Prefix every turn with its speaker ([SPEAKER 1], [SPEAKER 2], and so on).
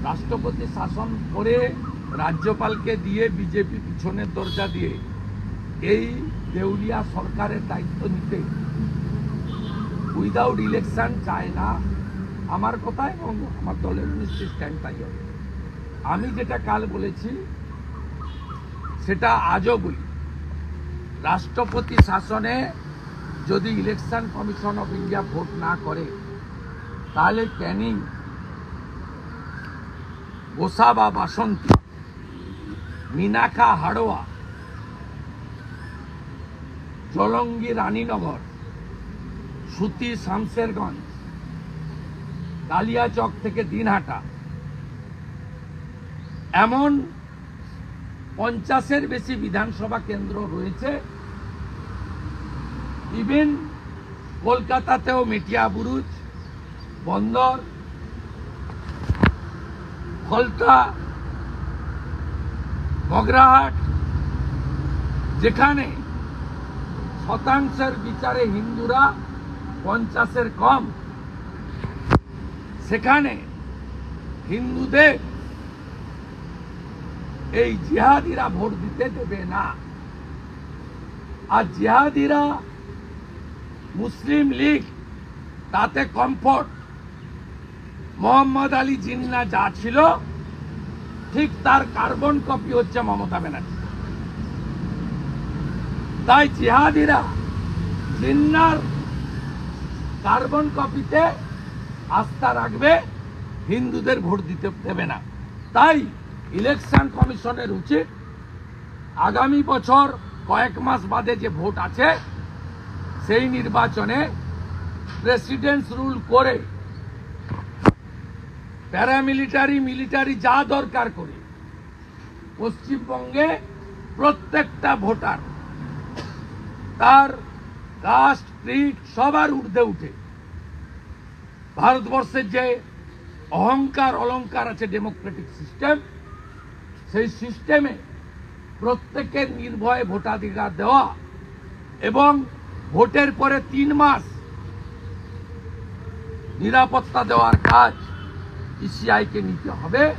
[SPEAKER 1] রাষ্ট্রপতি শাসন করে রাজ্যপালকে দিয়ে বিজেপি পিছনের দরজা দিয়ে এই দেউলিয়া সরকারের দায়িত্ব নিতে উইদাউট ইলেকশন চায় না আমার কথা, এবং আমার দলের নিশ্চিত স্ট্যান্ড তাই হবে। আমি যেটা কাল বলেছি সেটা আজও বলি, রাষ্ট্রপতি শাসনে যদি election commission of India vote না করে তাহলে ক্যানিং, গোসাবা বাসন্তী, মিনাখা হাড়োয়া, জলঙ্গি রানীনগর, সুতি শামশেরগঞ্জ, কালিয়াচক থেকে দিনহাটা, এমন 50-এর বেশি বিধানসভা কেন্দ্র রয়েছে। ইভেন কলকাতাতেও মেটিয়াবুরুজ, বন্দর, ফলতা, বগরাহাট, যেখানে শতাংশের বিচারে হিন্দুরা 50-এর কম, সেখানে হিন্দুদের এই জিহাদিরা ভোট দিতে দেবে না। আর জিহাদিরা মুসলিম লীগ তাতে কমফোর্ট। মোহাম্মদ আলী জিন্নাহ যা ছিল ঠিক তার কার্বন কপি হচ্ছে মমতা ব্যানার্জি। তাই জিহাদিরা জিন্নাহর কার্বন কপিতে আস্থা রাখবে, হিন্দুদের ভোট দিতে দেবে না। তাই ইলেকশন কমিশনের উচিত আগামী বছর কয়েক মাস বাদে যে ভোট আছে সেই নির্বাচনে প্রেসিডেন্টস রুল করে প্যারামিলিটারি, মিলিটারি যা দরকার করে পশ্চিমবঙ্গে প্রত্যেকটা ভোটার তার কাস্ট, ক্রিড সবার ঊর্ধ্বে উঠে ভারতবর্ষের যে অহংকার অলংকার আছে ডেমোক্রেটিক সিস্টেম, সেই সিস্টেমে প্রত্যেকের নির্ভয়ে ভোটাধিকার দেওয়া এবং ভোটের পরে 3 মাস নিরাপত্তা দেওয়ার কাজ ইসিআইকে নিতে হবে।